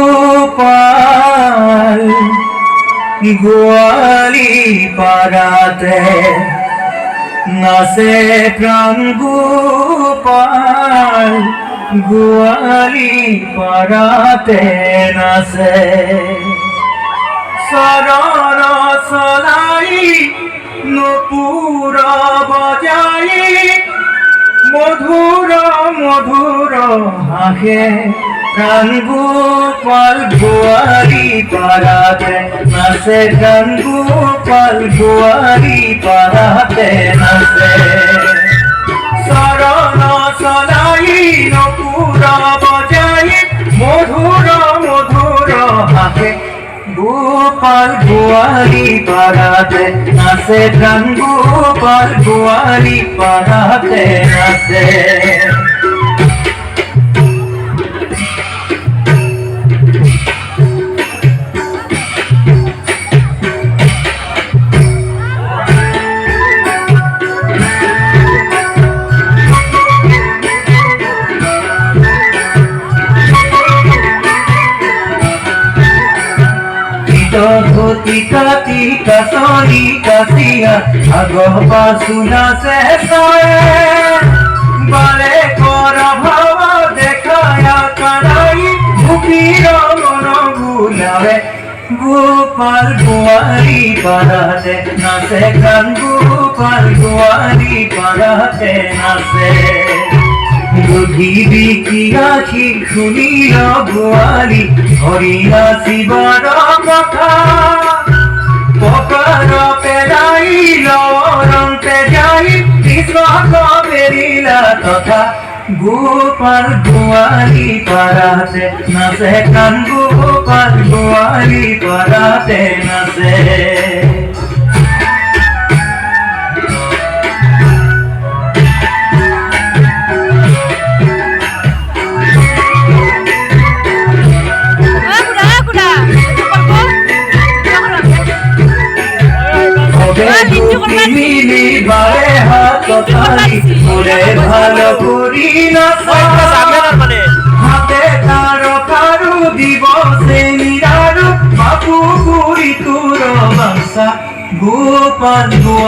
গোপাল গোয়ালি পাড়াতে নাচে প্রাণ গোপাল গোয়ালি পাড়াতে নাচে সরর সলাই নপুর বজাই মধুর মধুর হাসে প্রাণ গোপাল গোয়ালি পাড়াতে নাচে প্রাণ গোপাল গোয়ালি পাড়াতে নাচে সরল সলাই নপুর বজাই মধুর মধুর হাসে গোপাল গোয়ালি পাড়াতে নাচে প্রাণ গোপাল গোয়ালি পাড়াতে নাচে টিকা টিকা সরি কাসিয়া আগহ পাসুনা সেসায় বারে কর ভাব দেখায়া কানাই ভুপির মন ভুলাবে গোপাল গোয়ালি পাড়াতে নাচে গান গোপাল গোয়ালি পাড়াতে নাচে বুঝিবি কি আছি শুনিল গোয়ালি হরিয়া শিবার কথা পকার পেলাইল রন্তে যাই কৃষ্ণ বেরিলা তথা গোপাল গোয়ালি পাড়াতে নাচে কান গোপাল গোয়ালি পাড়াতে নাচে মিলি বারে হাত তালি করে ভালো করি না হাতে কারো কারু দিবসে নিরারু বাপু পুরি তোর বাংসা গোপাল গোয়া